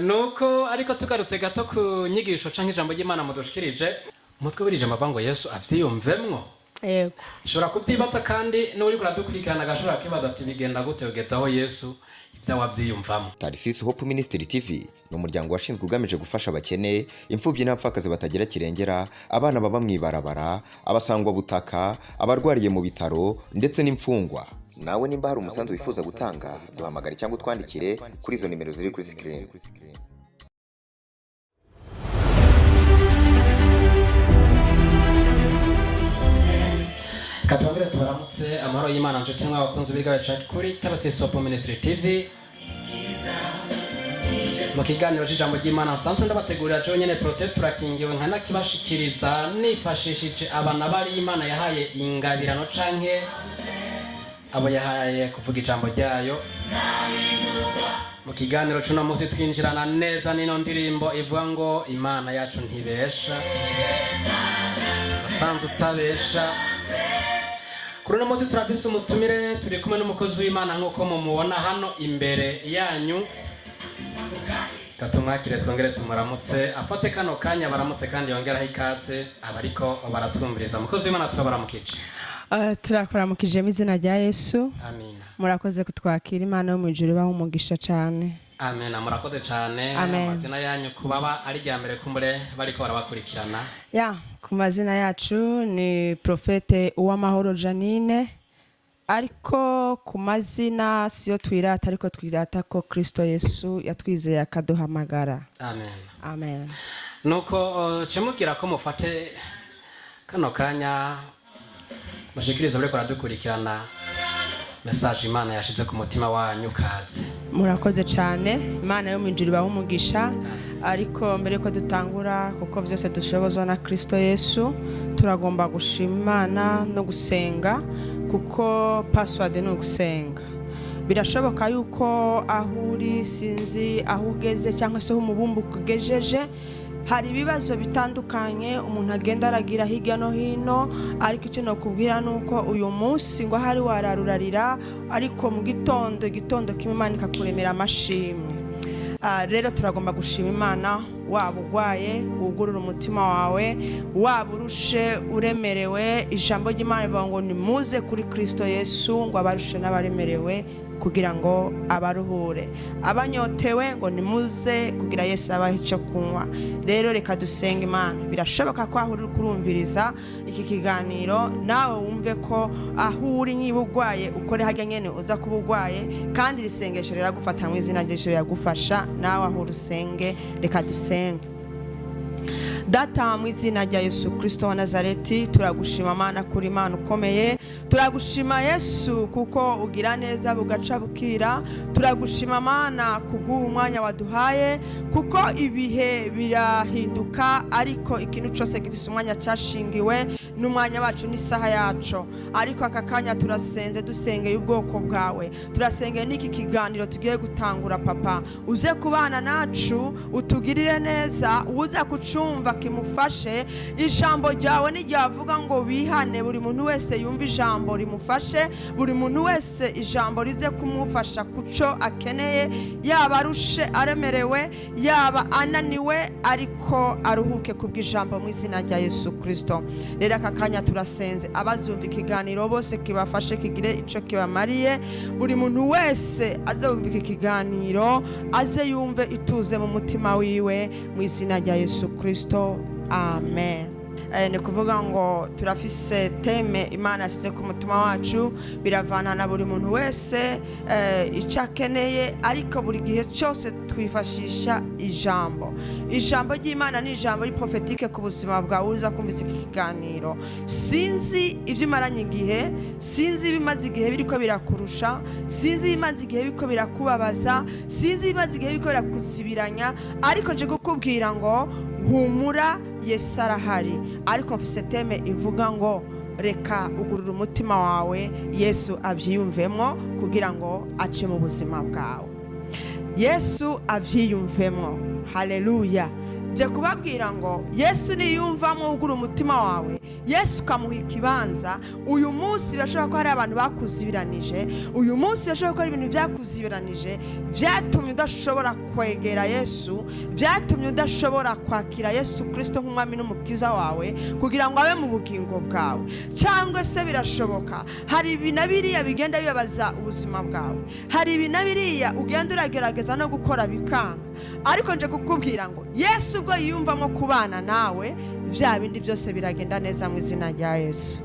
nuko ariko tugarutse gato ku nyigisho canke ijambo ry'Imana mudushikirije umutwe wirije amabango Yesu avyiyumvemwo. Yego. Shobora kuvyibaza kandi n'uri kuradukurikirana agashobora kibaza ati bigenda gute ugezaho Yesu ibyo wavyiyumvamo. Tarsis Hope Ministry TV ni umuryango washinzwe ugamije gufasha abakene, imfubyi n'abapfakazi batagira kirengera, abana baba mwibarabara, abasangwa butaka, abarwariye mu bitaro ndetse n'imfungwa. Nawe nimba hari umusanzu wifuza gutanga, duhamagare cyangwa utwandikire kuri izo nimero ziri kuri screen. Katwangire tubaramutse amahoro y'Imana nshuti mwa bakunzi bigaca kuri Tarsis Hope Ministry TV. Mu kiganiro cy'ijambo ry'Imana nsanzwe ndabategurira cyo nyene protect turakingiwe nkana kibashikiriza nifashishije abana bari Imana yahaye ingabirano canke abo yahaye kuvuga ijambo ryayo. Mu kiganiro cy'uno munsi twinjirana neza nino ndirimbo ivuga ngo Imana yacu ntibesha, asanzwe utabesha. Kuri uno munsi turafise umutumire, turi kumwe n'umukozi w'Imana nk'uko mumubona hano imbere yanyu. Katumwakire twongere tumuramutse, afate kano kanya baramutse kandi yongeraho ikaze abariko baratwumviriza. Umukozi w'Imana turabaramukije. Turakuramukije mu izina rya Yesu. Amina. Murakoze kutwakira, Imana yo mu ijuru baho umugisha cyane. Amena, murakoze cyane. Amazina yanyu kubaba ari rya mbere kumbure bariko barabakurikirana. Ya, ku mazina yacu ni Profete Uwamahoro Janine. Ariko ku mazina siyo twirata, ariko twirata ko Kristo Yesu yatwizeye akaduhamagara. Amen. Amen. Nuko cemugira ko mufate kano kanya mushikiriza bariko baradukurikirana message Imana yashize ku mutima wanyu kaze. Murakoze cyane, Imana yo mu ijuru baho umugisha. Ariko mbere ko dutangura kuko byose dushobozwa na Kristo Yesu, turagomba gushima Imana no gusenga kuko password ni ugusenga. Birashoboka yuko aho uri sinzi aho ugeze cyangwa se umubumbu kugejeje, hari ibibazo bitandukanye umuntu agenda aragira hirya no hino, ariko icyo nakubwira nuko uyu munsi ngo hari wararurarira, ariko mu gitondo kimwe ikakuremera amashimwe. Rero turagomba gushima Imana, waba ugwaye ugurura umutima wawe, waba urushe uremerewe. Ijambo ry'Imana rivuga ngo nimuze kuri Kristo Yesu ngo abarushe n'abaremerewe kugira ngo abaruhure, abanyotewe ngo nimuze kugira Yesu abahe icyo kunywa. Rero reka dusenga Imana. Birashoboka ko aho uri kurumviriza iki kiganiro nawe wumve ko aho uri niba ugwaye ukore hajya nyene uza kuba ugwaye, kandi risengesho riragufata mu izina ry'Yesu yagufasha nawe aho urusenge. Reka dusenge. Data mu izina rya Yesu Kristo wa Nazareti, turagushima Mana kuri Imana ukomeye. Turagushima Yesu kuko ugira neza bugaca bukira. Turagushima Mana kubw'uwo mwanya waduhaye, kuko ibihe birahinduka ariko ikintu cyose gifise umwanya cyashingiwe n'umwanya wacu n'isaha yacu. Ariko aka kanya turasenze dusengeye ubwoko bwawe, turasengeye n'iki kiganiro tugiye gutangura. Papa uze kubana nacu, utugirire neza, uza kucumva kimufashe. Ijambo ryawe niryavuga ngo bihane, buri muntu wese yumva ijambo rimufashe, buri muntu wese ijambo rize kumufasha kuco akeneye, yaba arushe aremerewe, yaba ananiwe, ariko aruhuke kubw'ijambo mu izina rya Yesu Kristo. Rero aka kanya turasenze abazumva ikiganiro bose kibafashe, kigire ico kibamariye. Buri muntu wese aze yumva iki kiganiro, aze yumve ituze mu mutima wiwe mu izina rya Yesu Kristo. Amen. Ni kuvuga ngo turafise teme Imana yasize ku mutima wacu, biravana na buri muntu wese icyo akeneye, ariko buri gihe cyose twifashisha ijambo ry'Imana. Ni ijambo prophétique ku buzima bwawe uza kumvise iki kiganiro. Sinzi ibyo imaranye igihe, sinzi bimaze igihe biriko birakurusha, sinzi bimaze igihe biriko birakubabaza, sinzi bimaze igihe biriko birakuzibiranya, ariko nje gukubwira ngo humura, Yesu arahari. Ariko mfise teme ivuga ngo reka ugurura umutima wawe, Yesu avyiyumvemo kugira ngo ace mu buzima bwawe. Yesu avyiyumvemo. Haleluya. je kubabwira ngo Yesu niyumvamo ugura umutima wawe, Yesu ukamuha ikibanza, uyu munsi birashoboka ko hari abantu bakuzibiranije, uyu munsi birashoboka ko hari ibintu byakuzibiranije byatumye udashobora kwegera Yesu, byatumye udashobora kwakira Yesu Kristo nk'umwami n'umukiza wawe kugira ngo abe mu bugingo bwawe. Cyangwa se birashoboka hari ibintu biriya bigenda bibabaza ubuzima bwawe, hari ibintu biriya ugenda uragerageza no gukora bikanga, ariko nje kukubwira ngo Yesu ubwo yiyumvamo kubana nawe, bya bindi byose biragenda neza mu izina rya Yesu.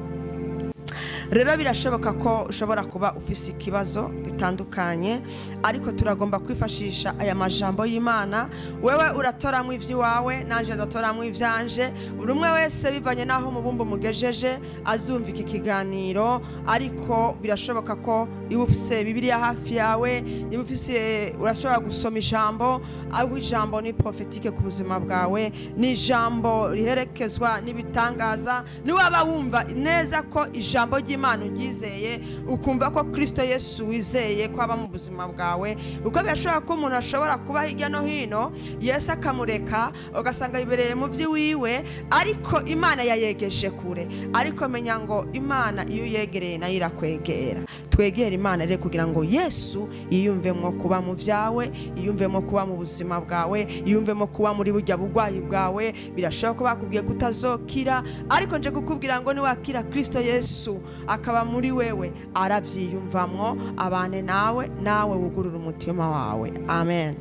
Rero birashoboka ko ushobora kuba ufise ikibazo bitandukanye, ariko turagomba kwifashisha aya majambo y'Imana. Wewe uratoramwe ivy'iwawe, nanje ndatoramwe ivyanje, buri umwe wese bivanye naho mubumba mugejeje azumva iki kiganiro. Ariko birashoboka ko iyo ufise Bibiliya hafi yawe, niba ufise urashobora gusoma ijambo, aho ijambo ni prophétique ku buzima bwawe, ni ijambo riherekezwa n'ibitangaza. Ni waba wumva neza ko ijambo ry'Imana ugizeye, ukumva ko Kristo Yesu wizeye ko aba mu buzima bwawe, uko birashoboka ko umuntu ashobora kuba hirya no hino Yesu akamureka ugasanga yibereye mu by'iwiwe, ariko Imana yayegeje kure. Ariko menya ngo Imana iyo yegereye nayo irakwegera. Twegere Imana rero kugira ngo Yesu yiyumvemo kuba mu byawe, yiyumvemo kuba mu buzima bwawe, yiyumvemo kuba muri burya bugwayi bwawe. Birashoboka ko bakubwiye kutazokira, ariko nje kukubwira ngo niwakira Kristo Yesu akaba muri wewe, aravyiyumvamwo abane nawe, nawe wugurura umutima wawe. Amen.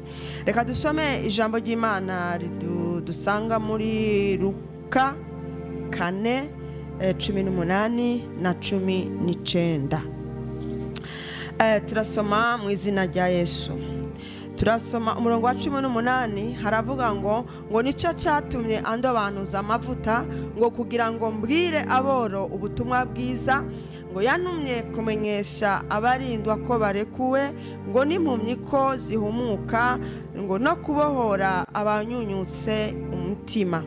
Reka dusome ijambo ry'Imana dusanga muri Luka 4:18 na 19. Turasoma mu izina rya Yesu. Turasoma umurongo wa 18, haravuga ngo nicyo cyatumye andobanuza amavuta ngo kugira ngo mbwire aboro ubutumwa bwiza, ngo yantumye kumenyesha abarindwa ko barekuwe, ngo n'impumyi ko zihumuka, ngo no kubohora abanyunyutse umutima,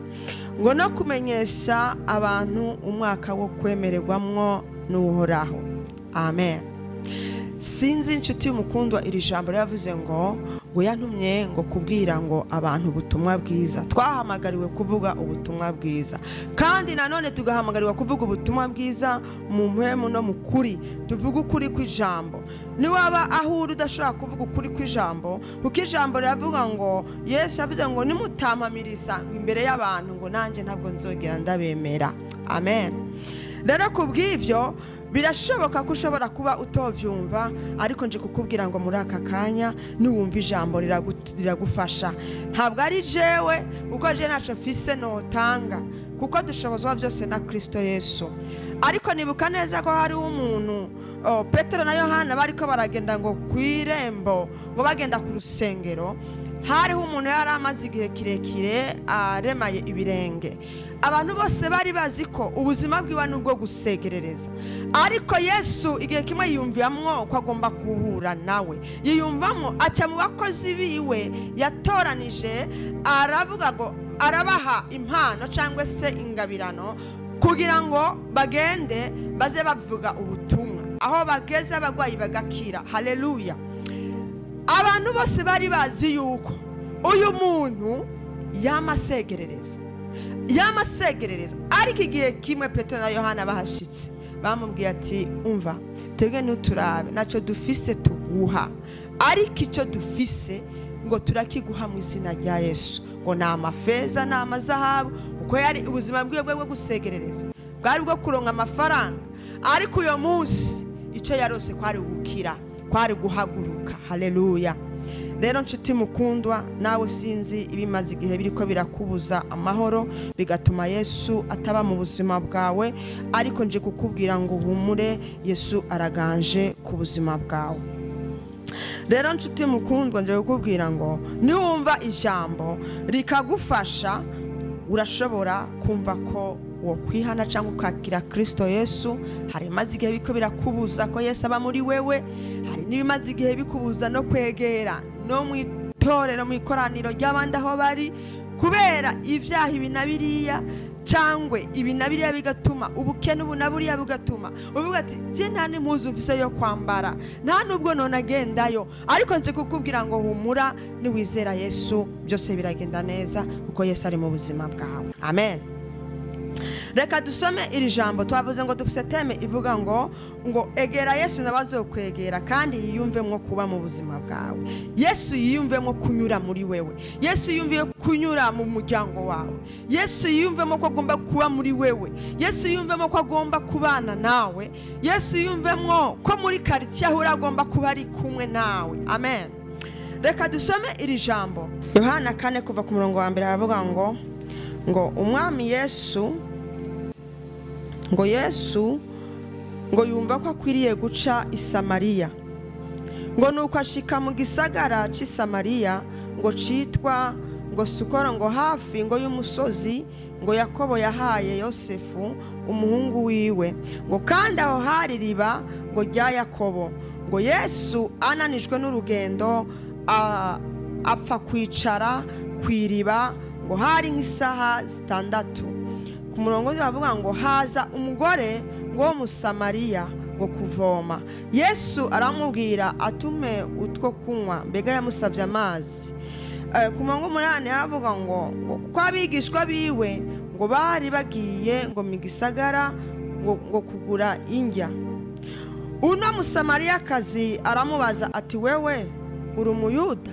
ngo no kumenyesha abantu umwaka wo kwemererwamwo n'Uhoraho. Amen. Sinzi inshuti y'umukundwa, iri jambo yavuze ngo yantumye ngo kubwira ngo abantu ubutumwa bwiza. Twahamagariwe kuvuga ubutumwa bwiza, kandi nanone tugahamagarirwa kuvuga ubutumwa bwiza mu mpemu no mu kuri. Tuvuga ukuri kw'ijambo. Niwaba aho uri udashobora kuvuga ukuri kw'ijambo, kuko ijambo riravuga ngo Yesu yavuze ngo nimutampamiriza imbere y'abantu, ngo nanjye ntabwo nzogera ndabemera. Amen. Rero kubw'ivyo birashoboka ko ushobora kuba utovyumva, ariko nje kukubwira ngo muri aka kanya niwumva ijambo riragufasha. Ntabwo ari jewe, kuko je naco fise notanga, kuko dushobozwa byose na Kristo Yesu. Ariko nibuka neza ko hari umuntu Petero na Yohana bariko baragenda ngo kw'irembo, ngo bagenda ku rusengero. Hariho umuntu yari amaze igihe kirekire aremaye ibirenge. Abantu bose bari bazi ko ubuzima bwiwe n'ubwo gusegerereza, ariko Yesu igihe kimwe yiyumvamwo ko agomba kuhura nawe. Yiyumvamo aca mu bakozi biwe yatoranije, aravuga ngo arabaha impano cyangwa se ingabirano kugira ngo bagende baze bavuga ubutumwa, aho bageze abagwayi bagakira. Haleluya. Abantu bose bari bazi yuko uyu muntu yamasegerereza, ariko igihe kimwe Petero na Yohana bahashitse, bamubwiye ati umva, twebwe ntuturabe naco dufise tuguha, ariko icyo dufise ngo turakiguha mu izina rya Yesu, ngo ni amafeza n'amazahabu. Kuko yari ubuzima bwiwe bwo gusegerereza, bwari bwo kuronka amafaranga, ariko uyo munsi icyo yarose kwari gukira, kwari guhaguruka. Haleluya. Rero nshuti mukundwa, nawe sinzi ibimaze igihe biriko birakubuza amahoro, bigatuma Yesu ataba mu buzima bwawe, ariko nje kukubwira ngo humure, Yesu araganje ku buzima bwawe. Rero nshuti mukundwa, nje kukubwira ngo niwumva ijambo rikagufasha, urashobora kumva ko wo kwihana cyangwa ukakira Kristo Yesu. Hari maze igihe biko birakubuza ko Yesu aba muri wewe, hari n'ibimaze igihe bikubuza no kwegera no mu itorero, mu ikoraniro ry'abandi aho bari, kubera ibyaha ibi na biriya cyangwa ibi na biriya bigatuma ubukene ubu na buriya bugatuma uvuga ati je nta n'impuzu mfise yo kwambara, nta nubwo none agendayo, ariko nje kukubwira ngo humura, niwizera Yesu byose biragenda neza kuko Yesu ari mu buzima bwawe. Amen. Reka dusome iri jambo. Twavuze ngo dufise teme ivuga ngo egera Yesu nabazokwegera kandi yiyumvemwo kuba mu buzima bwawe. Yesu yiyumvemwo kunyura muri wewe. Yesu yiyumviye kunyura mu muryango wawe. Yesu yiyumvemwo ko agomba kuba muri wewe. Yesu yiyumvemwo ko agomba kubana nawe. Yesu yiyumvemwo ko muri quartier aho agomba kuba ari kumwe nawe. Amen. Reka dusome iri jambo. Yohana 4 kuva ku murongo wa mbere aravuga ngo umwami Yesu yumva ko akwiriye guca i Samariya, nuko ashika mu gisagara cy'i Samariya citwa Sukoro hafi y'umusozi Yakobo yahaye Yosefu umuhungu wiwe, kandi aho hari riba rya Yakobo. Yesu ananijwe n'urugendo apfa kwicara kw'iriba hari nk'isaha 6. Ku murongo bavuga ngo haza umugore w'Umusamariya kuvoma. Yesu aramubwira atume utwo kunywa, mbega yamusabye amazi. Ku murongo 8 havuga ngo kuko abigishwa biwe bari bagiye mu gisagara kugura indya. Uno Musamariyakazi aramubaza ati wewe uri Umuyuda?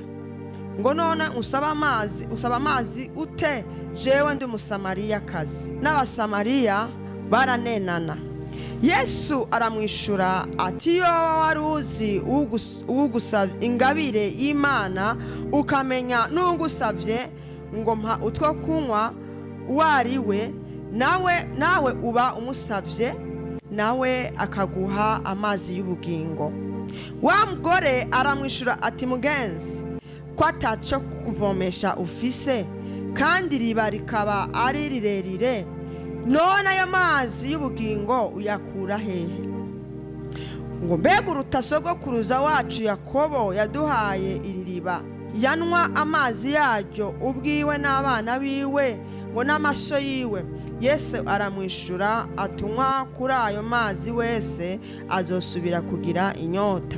None usaba amazi ute? Jewe ndi Umusamariyakazi. N'Abasamariya baranenana. Yesu aramwishura ati yo wari uzi ugusaba ingabire y'Imana ukamenya n'ugusavye ngo mpa utwo kunywa wariwe, nawe uba umusavye, nawe akaguha amazi y'ubugingo. Wa mugore aramwishura ati mugenzi, ko ataco kuvomesha ufise kandi riba rikaba ari rirerire, none ayo mazi y'ubugingo uyakura hehe? Mbega uruta sogokuruza wacu Yakobo yaduhaye iri riba, yanwa amazi yaryo ubwiwe n'abana biwe n'amasho yiwe. Yesu aramwishura atunywa kuri ayo mazi wese azosubira kugira inyota,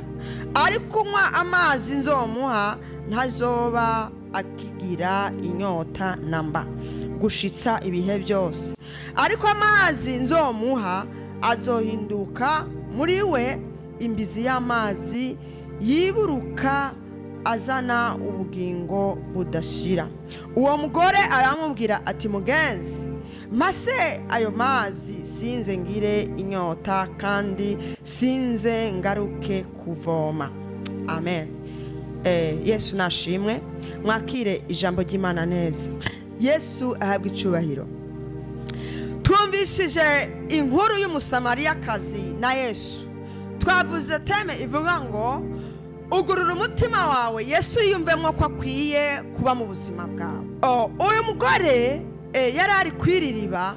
ariko unywa amazi nzomuha ntazoba akigira inyota namba gushitsa ibihe byose. Ariko amazi nzomuha azohinduka muri we imbizi y'amazi yiburuka azana ubugingo budashira. Uwo mugore aramubwira ati mugenzi, mase ayo mazi sinze ngire inyota kandi sinze ngaruke kuvoma. Amen. Yesu nashimwe. Mwakire ijambo ry'Imana neza. Yesu ahabwa icubahiro. Twumvishije inkuru y'Umusamariyakazi na Yesu. Twavuze teme ivuga ngo ugurura umutima wawe Yesu yiyumvemwo ko akwiye kuba mu buzima bwawe. Uyu mugore yari ari kwiririba.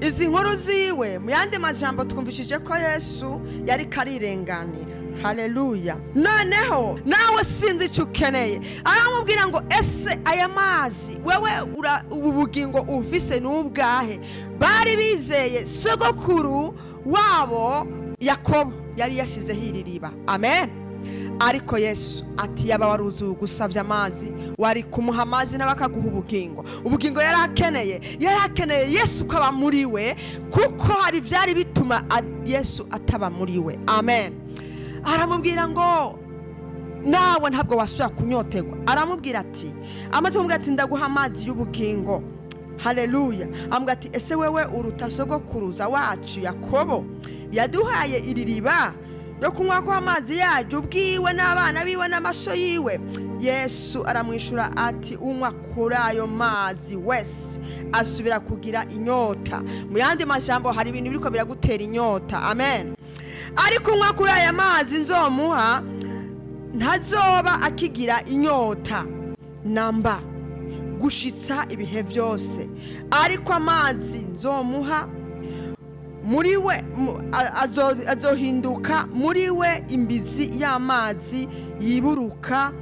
Izi nkuru ziwe mu yandi majambo twumvishije ko Yesu yari karirenganira. Haleluya. Noneho nawe sinzi icyo ukeneye. Aramubwira ngo ese aya mazi wewe ubugingo ufise n'ubwahe? Bari bizeye sogokuru wabo Yakobo yari yashizeho iri riba. Amen. Ariko Yesu ati yaba waruzi gusavya amazi wari kumuha amazi n'abakaguha ubugingo. Ubugingo yari akeneye Yesu kaba muri we, kuko hari byari bituma Yesu ataba muri we. Amen. Aramubwira ngo nawe ntabwo wasubira kunyotegwa. Aramubwira ati amaze kumubwira ati ndaguha amazi y'ubugingo. Haleluya. Amubwira ati ese wewe uruta sogokuruza wacu Yakobo yaduhaye iri riba yo kunywa ko amazi yaryo ubwiwe n'abana biwe n'amasho yiwe. Yesu aramwishura ati unywa kuri ayo mazi wese asubira kugira inyota. Mu yandi majambo hari ibintu biriko biragutera inyota. Amen. Ariko unywa kuri aya mazi nzomuha ntazoba akigira inyota namba gushitsa ibihe byose. Ariko amazi nzomuha muri we azohinduka muri we imbizi y'amazi yiburuka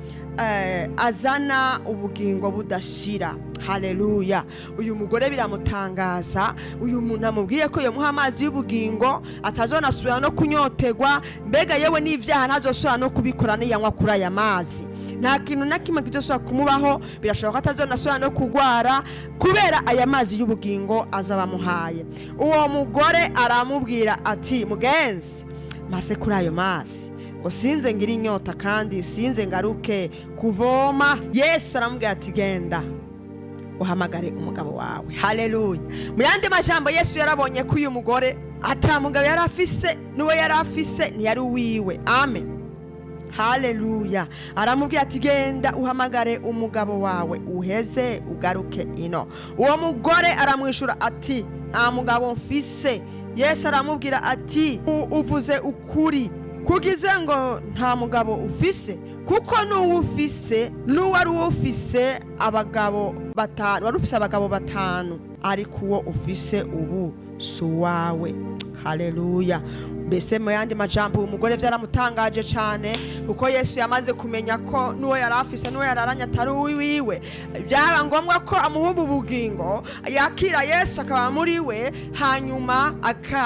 azana ubugingo budashira. Haleluya. Uyu mugore biramutangaza, uyu muntu amubwiye ko yomuha amazi y'ubugingo atazonasubira no kunyotegwa, mbega yewe n'ivyaha ntazosubira no kubikora niyanywa kuri aya mazi. Nta kintu na kimwe kizoshobora kumubaho, birashoboka ko atazonasubira no kugwara kubera aya mazi y'ubugingo azabamuhaye. Uwo mugore aramubwira ati, mugenzi, mase kuri ayo mazi ngo sinze ngira inyota kandi sinze ngaruke kuvoma. Yesu aramubwira ati, genda uhamagare umugabo wawe. Haleluya. Mu yandi majambo, Yesu yarabonye ko uyu mugore atamugabo yari afise, n'uwo yari afise ntiyari uwiwe. Amen. Haleluya. Aramubwira ati, genda uhamagare umugabo wawe uheze ugaruke ino. Uwo mugore aramwishura ati, nta mugabo mfise. Yesu aramubwira ati, uvuze ukuri kugize ngo nta mugabo ufise, kuko n'uwufise n'uwari ufise abagabo batanu, wari ufise abagabo batanu, ariko uwo ufise ubu si uwawe. Haleluya. Mbese mu yandi majambo umugore byaramutangaje cyane, kuko Yesu yamaze kumenya ko n'uwo yari afise n'uwo yararanye atari uwiwe. Byaba ngombwa ko amuhumba ubugingo, yakira Yesu akaba muri we, hanyuma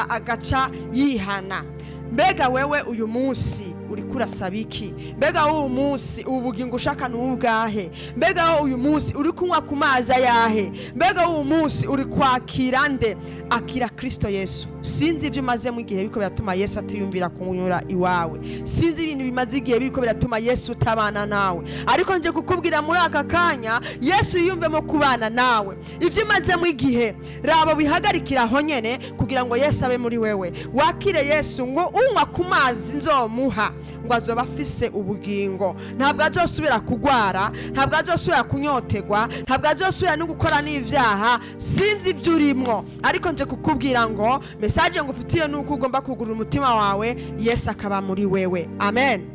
agaca yihana. Mbega wewe uyu munsi uri kurasaba iki? Mbega uyu munsi ubu bugingo ushaka n'ubwahe? Mbega uyu munsi uri kunywa ku mazi ayahe? Mbega uyu munsi uri kwakira nde? Akira Kristo Yesu. Sinzi ibyo umaze mu gihe biko biratuma Yesu atiyumvira kunyura iwawe. Sinzi ibintu bimaze igihe biko biratuma Yesu utabana nawe, ariko nje kukubwira muri aka kanya Yesu yiyumvemo kubana nawe. Ibyo umaze mu gihe rabo bihagarikira aho nyene kugira ngo Yesu abe muri wewe. Wakire Yesu ngo unywa ku mazi nzomuha ngo azoba afise ubugingo. Ntabwo azosubira kugwara, ntabwo azosubira kunyotegwa, ntabwo azosubira no gukora n'ivyaha. Sinzi ibyo urimwo, ariko nje kukubwira ngo message ngufitiye nuko ugomba kugurura umutima wawe, Yesu akaba muri wewe. Amen.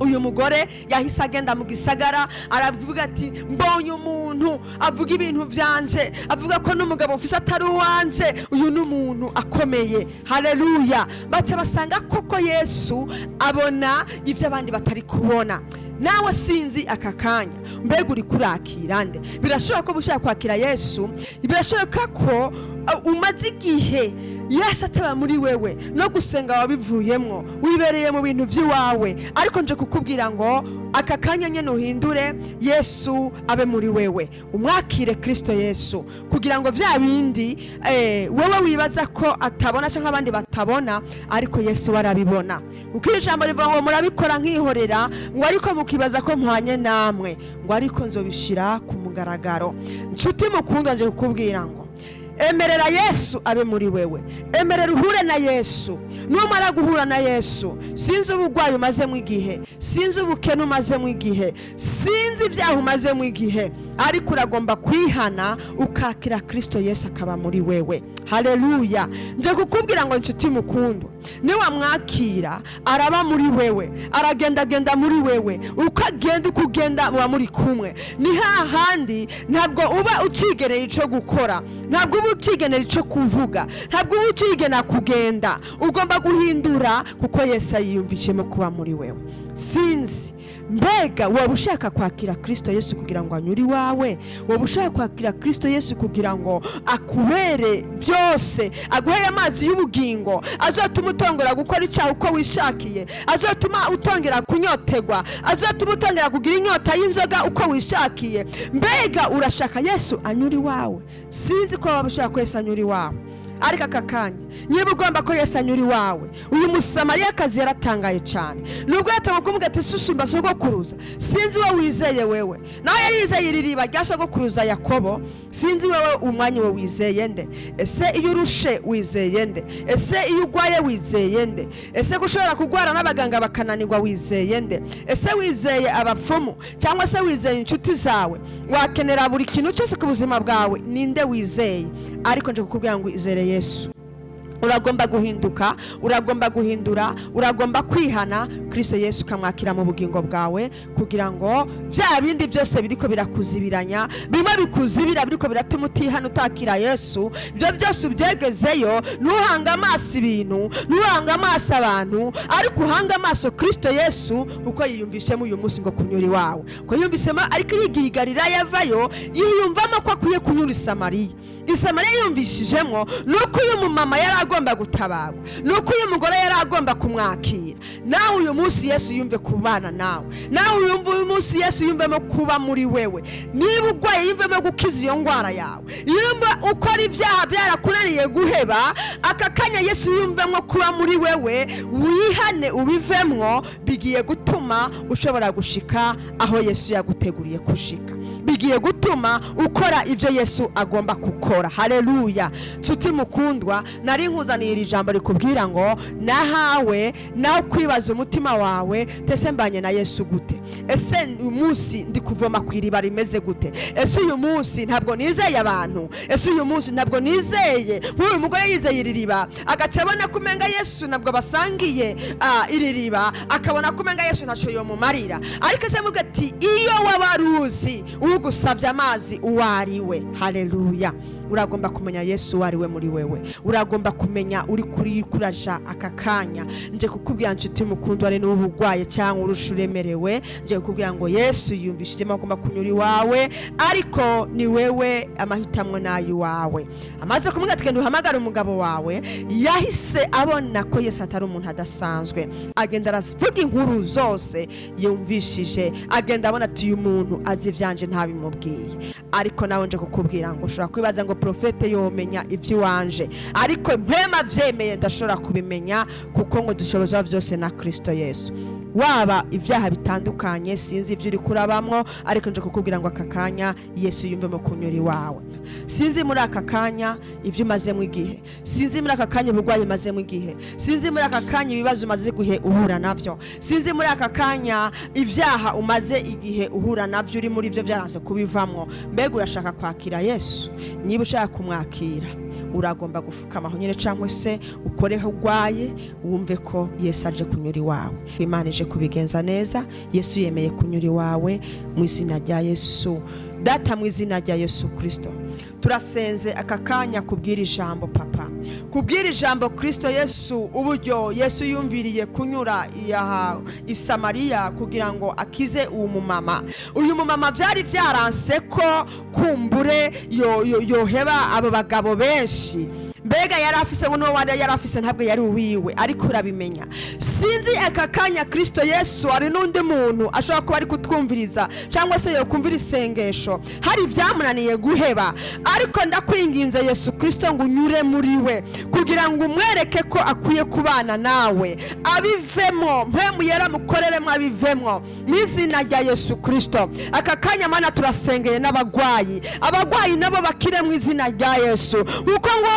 Uyu mugore yahise agenda mu gisagara, aravuga ati, mbonye umuntu avuga ibintu vyanje, avuga ko n'umugabo ufise atari uwanje, uyu n'umuntu akomeye. Haleluya. Baca basanga koko Yesu abona ibyo abandi batari kubona. Nawe sinzi aka kanya mbega uri kurakira nde? Birashoboka ko bushaka kwakira Yesu, birashoboka ko umaze igihe Yesu ataba muri wewe, no gusenga wabivuyemwo, wibereye mu bintu by'iwawe, ariko nje kukubwira ngo aka kanya nyene uhindure, Yesu abe muri wewe, umwakire Kristo Yesu, kugira ngo vya bindi wewe wibaza ko atabona cyangwa abandi batabona, ariko Yesu warabibona. Ukiri ijambo rivuga ngo murabikora nkihorera, ngo ariko mukibaza ko mpwanye namwe, ngo ariko nzobishira ku mugaragaro. Nshuti mukundwa, nje kukubwira ngo emerera Yesu abe muri wewe, emerera uhure na Yesu. Numara guhura na Yesu, sinzi ubugwayi umaze mu igihe, sinzi ubukene umaze mu igihe, sinzi ibyaha umaze mu igihe, ariko uragomba kwihana ukakira Kristo Yesu akaba muri wewe. Haleluya. Nje kukubwira ngo nshuti mukundwa, niwa mwakira araba muri wewe, aragendagenda muri wewe, ukagenda ukugenda muba muri kumwe. Ni hahandi ntabwo uba ucigenera ico gukora, ntabwo uba ucigenera ico kuvuga, ntabwo uba ucigena kugenda. Ugomba guhindura kuko Yesu yiyumvishemo kuba muri wewe. Sinzi mbega waba ushaka kwakira Kristo Yesu kugira ngo anyuri wawe? Waba ushaka kwakira Kristo Yesu kugira ngo akubere byose, aguhe amazi y'ubugingo azotuma utongera gukora icyaha uko wishakiye, azotuma utongera kunyotegwa, azotuma utongera kugira inyota y'inzoga uko wishakiye? Mbega urashaka Yesu anyuri wawe? Sinzi ko waba ushaka Yesu anyuri wawe, ariko aka kanya niba ugomba ko Yesu anyuri wawe. Uyu Musamariyakazi yaratangaye cyane, nubwo yatamu kumubwira ati susumba sogokuruza. Sinzi wowe wizeye wewe, nawe yizeye iririba rya sogokuruza Yakobo. Sinzi wewe umwanya we wizeye nde? Ese iyo urushe wizeye nde? Ese iyo ugwaye wizeye nde? Ese gushobora kugwara n'abaganga bakananirwa wizeye nde? Ese wizeye abapfumu cyangwa se wizeye inshuti zawe? Wakenera buri kintu cyose ku buzima bwawe, ninde wizeye? Ariko nje kukubwira ngo izere Yesu. uragomba guhinduka, uragomba guhindura, uragomba kwihana Kristo Yesu ukamwakira mu bugingo bwawe, kugira ngo bya bindi byose biriko birakuzibiranya, bimwe bikuzibira biriko biratuma utihana utakira Yesu, ibyo byose ubyegezeyo. Ntuhanga amaso ibintu, ntuhanga amaso abantu, ariko uhanga amaso Kristo Yesu, kuko yiyumvishemo uyu munsi ngo kunyura iwawe, ko yumvisemo ariko yigira i Galilaya avayo, yiyumvamo ko akwiye kunyura i Samariya. I Samariya yumvishijemo nuko uyu mumama yari agomba gutabagwa, nuko uyu mugore yari agomba kumwakira. Nawe uyu munsi Yesu yumve kubana nawe, nawe uyu munsi Yesu yumvemo kuba muri wewe. Niba urwaye yumvemo gukiza iyo ndwara yawe, yumva ukora ibyaha byarakunaniye guheba, aka kanya Yesu yumvemo kuba muri wewe, wihane ubivemwo, bigiye gutuma ushobora gushika aho Yesu yaguteguriye kushika, bigiye gutuma ukora ibyo Yesu agomba gukora. Haleluya. Nshuti mukundwa, nari nkuzaniye iri jambo rikubwira ngo nahawe nawe kwibaza umutima wawe, tese mbanye na Yesu gute? Ese uyu munsi ndi kuvoma ku iriba rimeze gute? Ese uyu munsi ntabwo nizeye abantu? Ese uyu munsi ntabwo nizeye nk'uyu mugore yizeye iri riba, agaca abona kumenga Yesu ntabwo basangiye iri riba, akabona kumenga Yesu ntacyo yomumarira. Ariko se muvuga ati iyo wabaruzi ugusabye amazi uwari we. Haleluya. Uragomba kumenya Yesu wari we muri wewe, uragomba kumenya uri kuri kuraja aka kanya. Nje kukubwira nshuti mukundwa, ari n'ubugwaye cyangwa urushuremerewe, nje kukubwira ngo Yesu yumvishije agomba kunyura iwawe, ariko ni wewe amahitamwe nayo wawe. Amaze kumubwira ati genda uhamagara umugabo wawe, yahise abona ko Yesu atari umuntu adasanzwe, agenda aravuga inkuru zose yumvishije, agenda abona ati uyu muntu azi ivyanje ntabimubwiye. Ariko nawe nje kukubwira ngo ushobora kwibaza ngo profete yomenya ivy'iwanje, ariko mpema vyemeye ndashobora kubimenya, kuko ngo dushobozwa byose na Kristo Yesu. Waba ibyaha bitandukanye, sinzi ibyo uri kurabamwo, ariko nje kukubwira ngo aka kanya Yesu yumvemo kunyura iwawe. Sinzi muri aka kanya ibyo umazemo igihe, sinzi muri aka kanya ubugwayi umazemo igihe, sinzi muri aka kanya ibibazo umaze guhe uhura navyo, sinzi muri aka kanya ibyaha umaze igihe uhura navyo, uri muri byo byaranze kubivamwo. Mbega urashaka kwakira Yesu? Niba ushaka kumwakira, uragomba gufukama aho nyine, cyangwa se ukoreho urwaye, wumve ko Yesu aje kunyura iwawe. Imana ije kubigenza neza. Yesu yemeye kunyura iwawe mu izina rya Yesu. Data, mu izina rya Yesu Kristo, turasenze aka kanya kubwira ijambo Papa, kubwira ijambo Kristo Yesu, uburyo Yesu yumviriye kunyura i Samariya kugira ngo akize uwo mumama. Uyu mumama byari byaranse ko kumbure yoheba abo bagabo benshi. Mbega yari afise ngo n'uwo yari afise ntabwo yari uwiwe, ariko urabimenya. Sinzi aka kanya Kristo Yesu ari n'undi muntu ashobora kuba ari kutwumviriza, cyangwa se yokumvira isengesho, hari byamunaniye guheba, ariko ndakwinginze Yesu Kristo ngo unyure muri we, kugira ngo umwereke ko akwiye kubana nawe, abivemo, mpemu yera mukoreremo abivemo mu izina rya Yesu Kristo. Aka kanya Mana turasengeye n'abagwayi, abagwayi nabo bakire mu izina rya Yesu, kuko ngo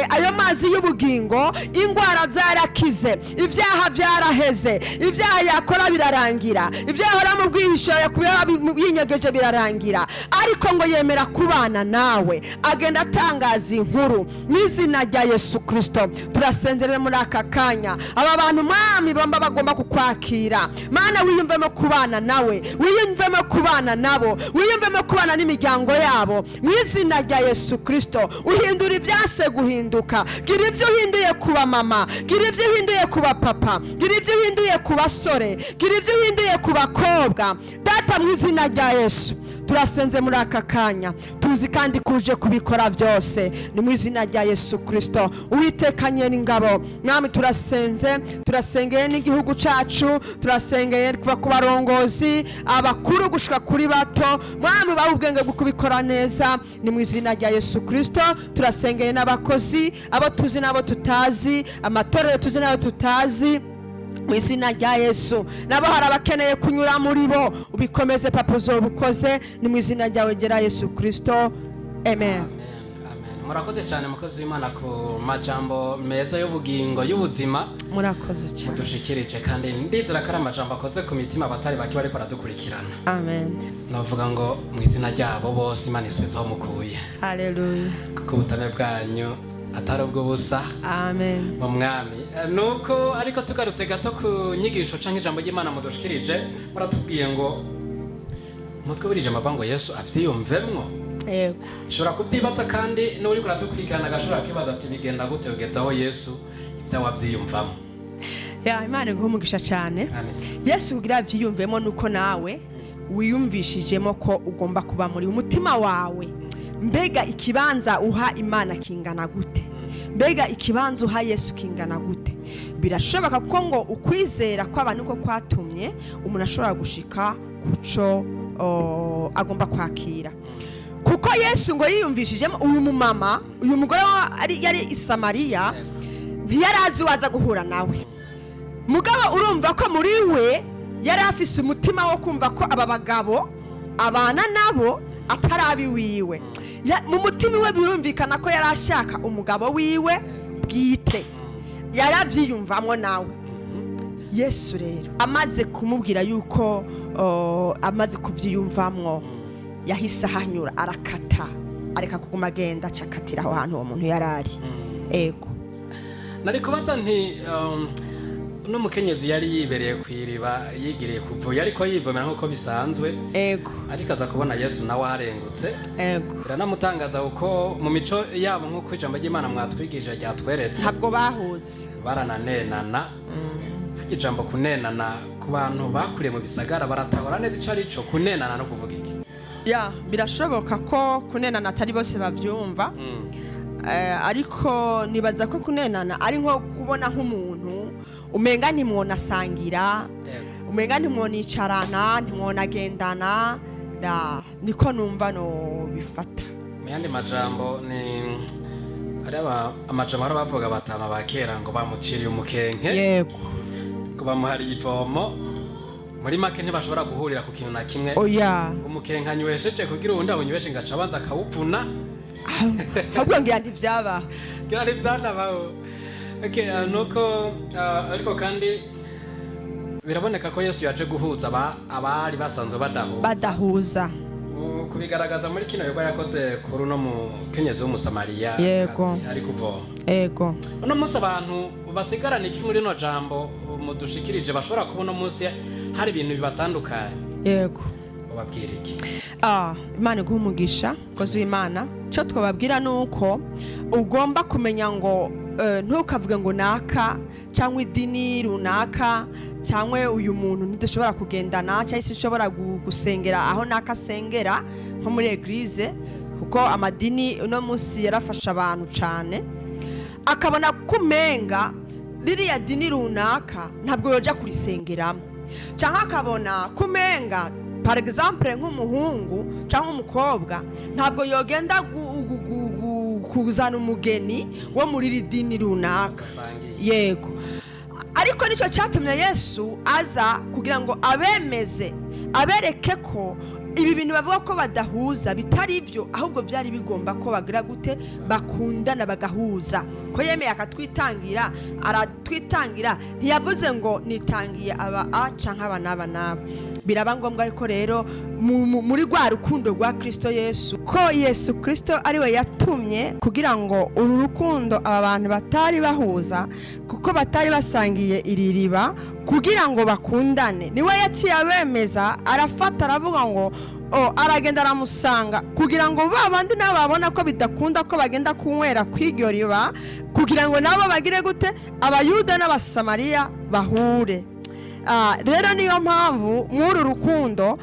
ayo mazi y'ubugingo, ingwara zarakize, ibyaha byaraheze, ibyaha yakora birarangira, ibyaha ramubwihisho yinyegeje birarangira, ariko ngo yemera kubana nawe, agenda atangaza inkuru mu izina rya Yesu Kristo. Turasenzerere muri aka kanya aba bantu Mwami bamba bagomba kukwakira. Mana, wiyumvemo kubana nawe, wiyumvemo kubana nabo, wiyumvemo kubana n'imiryango yabo mu izina rya Yesu Kristo. Uhindura ibyase guhinduka, gira ibyo uhinduye kuba mama, gira ibyo uhinduye kuba papa, gira ibyo uhinduye ku basore, gira ibyo uhinduye ku bakobwa. Data, mu izina rya Yesu turasenze muri aka kanya, tuzi kandi kuje kubikora byose, ni mu izina rya Yesu Kristo. Uwitekanye n'ingabo Mwami, turasengeye n'igihugu cyacu, turasengeye kuva ku barongozi, abakuru gushika kuri bato, Mwami baha ubwenge bwo kubikora neza, ni mu izina rya Yesu Kristo. Turasengeye n'abakozi, abo tuzi n'abo tutazi, amatorero tuzi n'abo tutazi, mu izina rya Yesu. Nabo hari abakeneye kunyura muri bo, ubikomeze Papa, uzobukoze, ni mu izina ryawe gera Yesu Kristo. Amen. Murakoze cyane mukozi w'Imana ku majambo meza y'ubugingo y'ubuzima. Murakoze cyane mudushikirije, kandi ndizera ko ari amajambo akoze ku mitima abatari baki bari baradukurikirana. Amen. Navuga ngo mu izina ryabo bose Imana isubizaho mukuye. Haleluya. Kuko ubutame bwanyu atari ubwo busa amen mu mwami. Nuko ariko tugarutse gato ku nyigisho canke ijambo ry'Imana mudushikirije, muratubwiye ngo mutwe burije amabango Yesu avyiyumvemwo. yego Shobora kubyibaza kandi n'uri kuradukurikirana gashobora kibaza ati bigenda gute ugezaho Yesu ibyo wavyiyumvamo. ya Imana iguhumugisha cyane. Amen. Yesu kugira avyiyumvemo nuko nawe wiyumvishijemo ko ugomba kuba muri umutima wawe. Mbega ikibanza uha Imana kingana gute? Mbega ikibanza uha Yesu kingana gute? Birashoboka ko ngo ukwizera kw'abantu ko kwatumye umuntu ashobora gushika kuco agomba kwakira. Kuko Yesu ngo yiyumvishijemo uyu mumama, uyu mugore yari i Samariya, ntiyarazi waza guhura nawe. Mugabo urumva ko muri we yari afise umutima wo kumva ko aba bagabo abana nabo atarabi wiwe. Mu mutima we birumvikana ko yari ashaka umugabo wiwe bwite, yaravyiyumvamo nawe. Yesu rero amaze kumubwira yuko amaze kuvyiyumvamwo, yahise ahanyura arakata, areka kuguma agenda acakatira aho hantu uwo muntu yarari. Ego Nari kubaza nti no mukenyezi yari yibereye kwiriba yigiriye kuvuye ariko yivomera nkuko bisanzwe. ego Ariko aza kubona Yesu nawe arengutse. ego Biranamutangaza uko mu mico yabo nkuko ijambo ry'Imana mwatwigishije ryatweretse ntabwo bahuze. barananenana. Ijambo kunenana ku bantu bakuriye mu bisagara baratahora neza ico arico kunenana no kuvuga iki. Ya birashoboka ko kunenana atari bose bavyumva. Ariko nibaza ko kunenana ari nko kubona nk'umuntu umenga ntimwona asangira, umenga ntimwona icarana, ntimwona agendana, niko numva no bifata. Mu yandi majambo ni araba amajambo ara bavuga batama bakera ngo bamuciriye umukenke. Yego ngo bamuhari ivomo muri make ntibashobora guhurira ku kintu na kimwe. Oya Umukenke anywesheje kugira uwundi awunyweshe ngaca abanza akawupfuna. ahubwo ngira ntivyaba Kira ari byanabaho. Okay, nuko ariko kandi biraboneka ko Yesu yaje guhuza abari basanzwe badahuza. Kubigaragaza muri kino yuko yakoze kuri no mu kenyezi w'umusamariya. Yego ari kuvoma. ego Uno munsi abantu basigarana iki muri no jambo mudushikirije bashobora kubona munsi hari ibintu bibatandukanye. yego Babwira iki? Imana iguhumugisha kozi w'Imana. Cyo twababwira nuko ugomba kumenya ngo ntukavuge ngo naka cyangwa idini runaka cyangwa uyu muntu ntidushobora kugendana cyangwa se ishobora gusengera aho naka sengera nko muri eglise, kuko amadini uno munsi yarafasha abantu cyane, akabona kumenga ririya dini runaka ntabwo yoja kurisengeramo, cyangwa akabona kumenga par exemple nk'umuhungu cyangwa umukobwa ntabwo yogenda kuzana umugeni wo muri dini runaka. Yego ariko nicyo cyatumye Yesu aza kugira ngo abemeze, abereke ko ibi bintu bavuga ko badahuza bitari ibyo, ahubwo byari bigomba ko bagira gute bakundana bagahuza. Ko yemeye akatwitangira, aratwitangira, ntiyavuze ngo nitangiye aba canke aba n'aba. Biraba ngombwa ariko rero muri rwa rukundo rwa Kristo Yesu, ko Yesu Kristo ari we yatumye kugira ngo uru rukundo aba bantu batari bahuza, kuko batari basangiye iri riba, kugira ngo bakundane. Niwe yaciye abemeza, arafata aravuga ngo aragenda aramusanga kugira ngo babandi nabo babona ko bidakunda ko bagenda kunywera kw'iryo riba, kugira ngo nabo bagire gute abayuda n'abasamariya bahure. Rero niyo mpamvu muri rukundo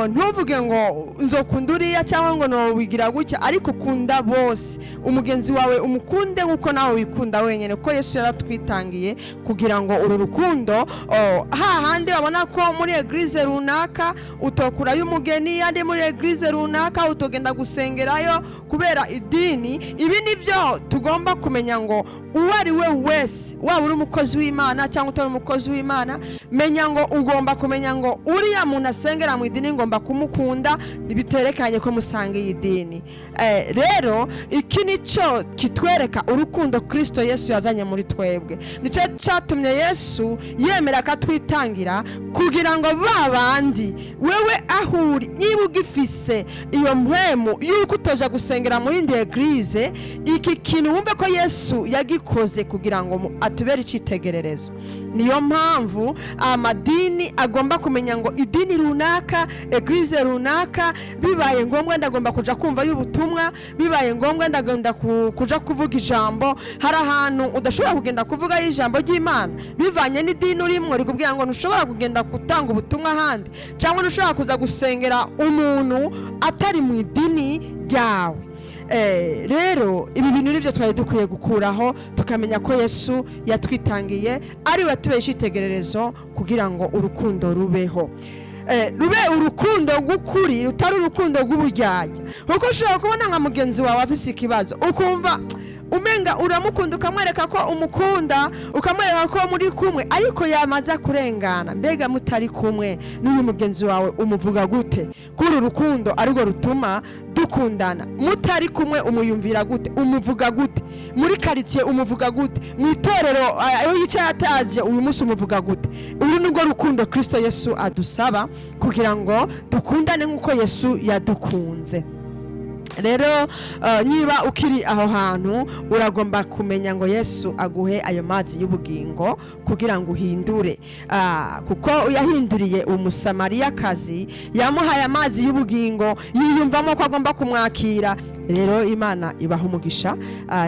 ntuvuge ngo nzokunda uriya cyangwa ngo no wigira gutya, ariko kunda bose, umugenzi wawe umukunde nkuko nawe wikunda wenyine, ko Yesu yaratwitangiye kugira ngo uru rukundo hahandi babona ko muri eglise runaka utokurayo umugeni, yandi muri eglise runaka utogenda gusengerayo kubera idini. Ibi nibyo tugomba kumenya ngo uwo ari we wese, waba uri umukozi w'Imana cyangwa utari umukozi w'Imana, menya kumenya ngo ugomba kumenya ngo uriya muntu asengera mu idini ngomba kumukunda biterekanye ko musangiye idini. Rero iki nico kitwereka urukundo Kristo Yesu yazanye muri twebwe. Nico cyatumye Yesu yemera akatwitangira kugira ngo babandi wewe ahuri niba ugifise iyo mpwemu yuko utoja gusengera mu yindi eglise, iki kintu wumve ko Yesu yagikoze kugira ngo atubere icitegererezo. Niyo mpamvu amadini agomba kumenya ngo idini runaka, eglise runaka, bibaye ngombwa ndagomba kuja kumva y'ubutumwa, bibaye ngombwa ndagomba kuja kuvuga ijambo. Hari ahantu udashobora kugenda kuvuga y'ijambo ry'Imana bivanye n'idini urimo, rigubwira ngo ntushobora kugenda gutanga ubutumwa handi, cyangwa ntushobora kuza gusengera umuntu atari mu idini ryawe. Rero ibi bintu nibyo twari dukwiye gukuraho, tukamenya ko Yesu yatwitangiye ari we tubeye icitegererezo kugira ngo urukundo rubeho. Rube urukundo rw'ukuri, rutari urukundo rw'uburyarya. Kuko ushobora kubona nka mugenzi wawe afise ikibazo ukumva umenga uramukunda, ukamwereka ko umukunda, ukamwereka ko muri kumwe, ariko yamaza kurengana. Mbega mutari kumwe n'uyu mugenzi wawe umuvuga gute? Kuri urukundo ariko rutuma dukundana. Mutari kumwe umuyumvira gute? Umuvuga gute? Muri quartier umuvuga gute? Mu itorero ayo yicaye ataje uyu munsi umuvuga gute? Uru nirwo rukundo Kristo Yesu adusaba kugira ngo dukundane nk'uko Yesu yadukunze. Rero niba ukiri aho hantu uragomba kumenya ngo Yesu aguhe ayo mazi y'ubugingo kugira ngo uhindure, kuko yahinduriye umusamariyakazi, yamuhaye amazi y'ubugingo, yiyumvamo ko agomba kumwakira. Rero Imana ibaha umugisha,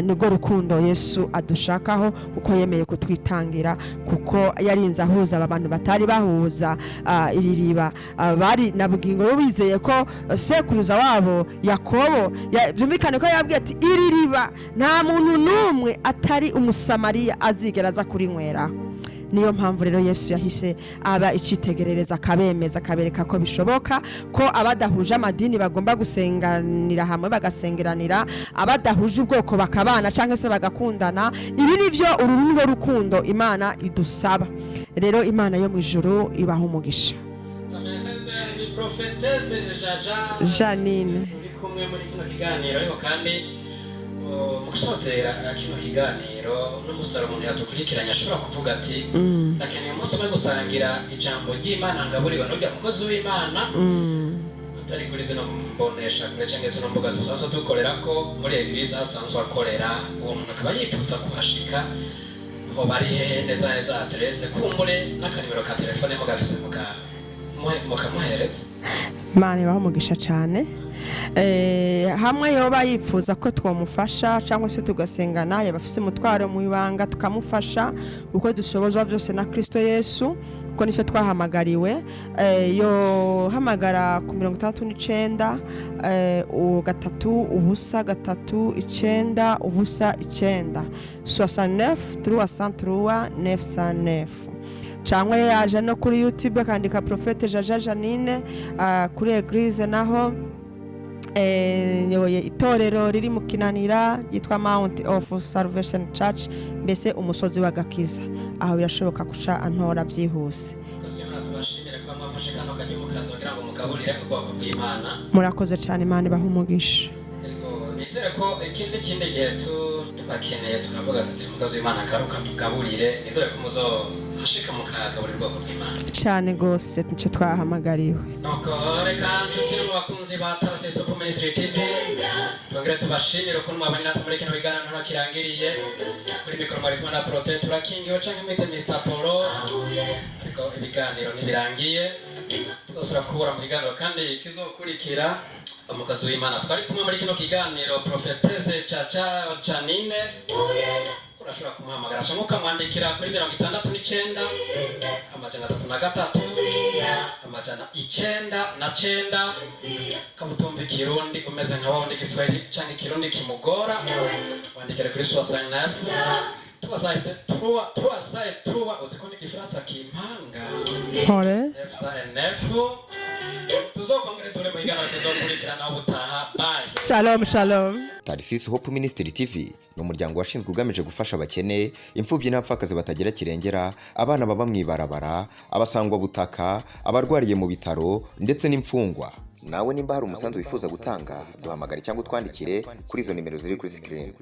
nibwo rukundo Yesu adushakaho, kuko yemeye kutwitangira, kuko yarinze ahuza abantu batari bahuza iri riba. Bari na bugingo bizeye ko sekuruza wabo Yakobo byumvikane ko yabwiye ati iri riba nta muntu n'umwe atari umusamariya azigera aza kurinywera. Niyo mpamvu rero Yesu yahise aba icitegerereza, akabemeza, akabereka ko bishoboka ko abadahuje amadini bagomba gusenganira hamwe, bagasengeranira, abadahuje ubwoko bakabana cyangwa se bagakundana. Ibi nivyo ururimi rukundo Imana idusaba. Rero Imana yo mu ijuru ibaha umugisha. Ni Prophetesse Janine uri kumwe muri kino kiganiro, ariko kandi mu gusozera kino kiganiro n'umusaro umuntu yadukurikiranye ashobora kuvuga ati ndakeneye umunsi umwe gusangira ijambo ry'Imana ngaburiwe n'urya mukozi w'Imana atari kuri zino mbonesha kure cyangwa zino mbuga dusanzwe dukorera ko muri eglise asanzwe akorera. Uwo muntu akaba yipfutsa kuhashika, ho bari hehe neza neza adresse, kumbure n'akanimero ka telefone mugafise mukamuhereza. Imana ibaha umugisha cyane. Hamwe yoba yifuza ko twamufasha cyangwa se tugasengana, yabafise umutwaro mu ibanga tukamufasha uko dushobozwa byose na Kristo Yesu, kuko nicyo twahamagariwe. Yo hamagara ku 69 3 ubusa 3 9 ubusa 9 69 363 909, cyangwa yaje no kuri YouTube akandika Prophète Jaja Janine. Kuri eglise naho nyoboye itorero riri mu Kinanira yitwa Mount of Salvation Church, mbese umusozi w'agakiza. Aho birashoboka kusha antora byihuse. Murakoze cyane, Imana ibaha umugisha. Nizere ko ikindi gihe tubakeneye tukavuga tuti mukozi w'Imana karuka tugaburire, nizere ko muzohashika mukagaburira ubwoko bw'Imana cyane gose, nicyo twahamagariwe. Nuko reka nshuti mu bakunzi ba Tarasisi Ministry TV twongere tubashimire ko mwabanye natwe muri kino biganiro nto kirangiriye. Kuri mikoro mwari kumwe na Prote turakingiwe canke mwite Mr. Polo, ariko ibiganiro ntibirangiye, twosura kubura mu biganiro kandi kizokurikira. Umukozi w'Imana twari kumwe muri kino kiganiro Prophetesse Janine, urashobora kumuhamagara cyangwa ukamwandikira kuri 69 amajana 9 kabutumva Kirundi umeze nka wundi Kiswahili cyangwa Kirundi kimugora, wandikira kuri 69 tuwasaye uziko ni Kifaransa kimpanga Pole 9 tuzokongere dore mu higanwa tuzokurikirana ubutaha. Bye. Shalom shalom. Tarsis Hope Ministry TV ni umuryango washinzwe ugamije gufasha abakene, imfubyi n'abapfakazi batagira kirengera, abana baba mu ibarabara, abasangwa butaka, abarwariye mu bitaro ndetse n'imfungwa. Nawe nimba hari umusanzu wifuza gutanga, duhamagare cyangwa utwandikire kuri izo nimero ziri kuri screen.